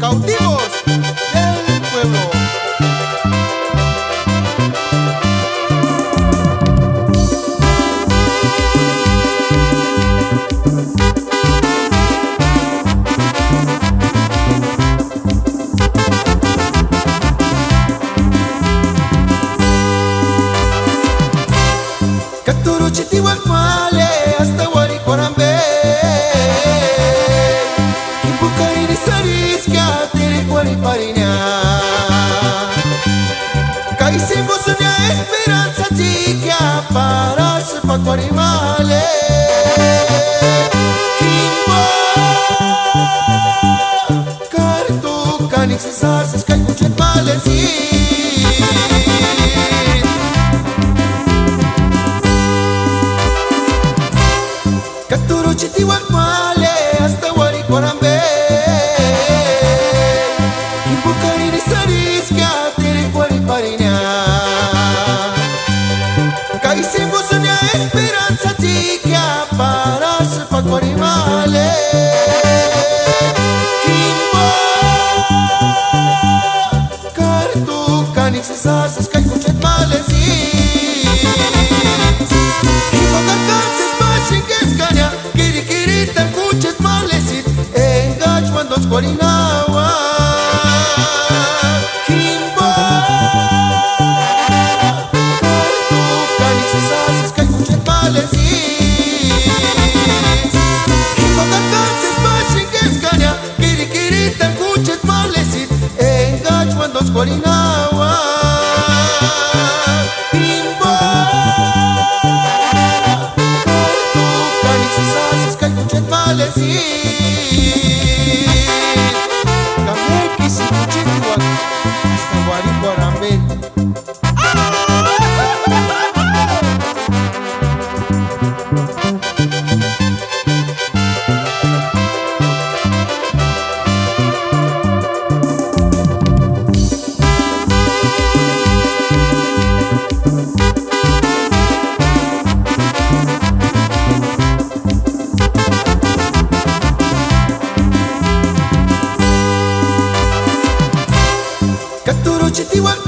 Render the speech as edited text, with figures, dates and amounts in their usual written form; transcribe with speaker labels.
Speaker 1: cautivos del pueblo.
Speaker 2: Katuru chitiwak male hasta wari korambe Kimpukari ni sariskia tere kwari parinya Kaisimbo sunya esperanza chikia para sepak kwari male Kimbo Kartu kanik sisar siskai kuchet male Katuru chitiwak male hasta wari korambe Kimpukari ni sariskia tere kwari parinya Kaisimbo sunya esperanza chikia para sepak kwari male Kimbo Kartu kanik sisar siskai kuchet male Kimbo kakanses bashinges kanya Kiri-kiri tan kuchet malesit Engaj mandos korinawa Kimbo Kartu kanik sisas kay kuchet malesit Kimbo kakanses bashinges kanya Kiri-kiri tan kuchet malesit Engaj mandos korinawa Kimbo
Speaker 1: Kameki si kuchitiwak hasta wari korambe.
Speaker 2: Katuru chitiwak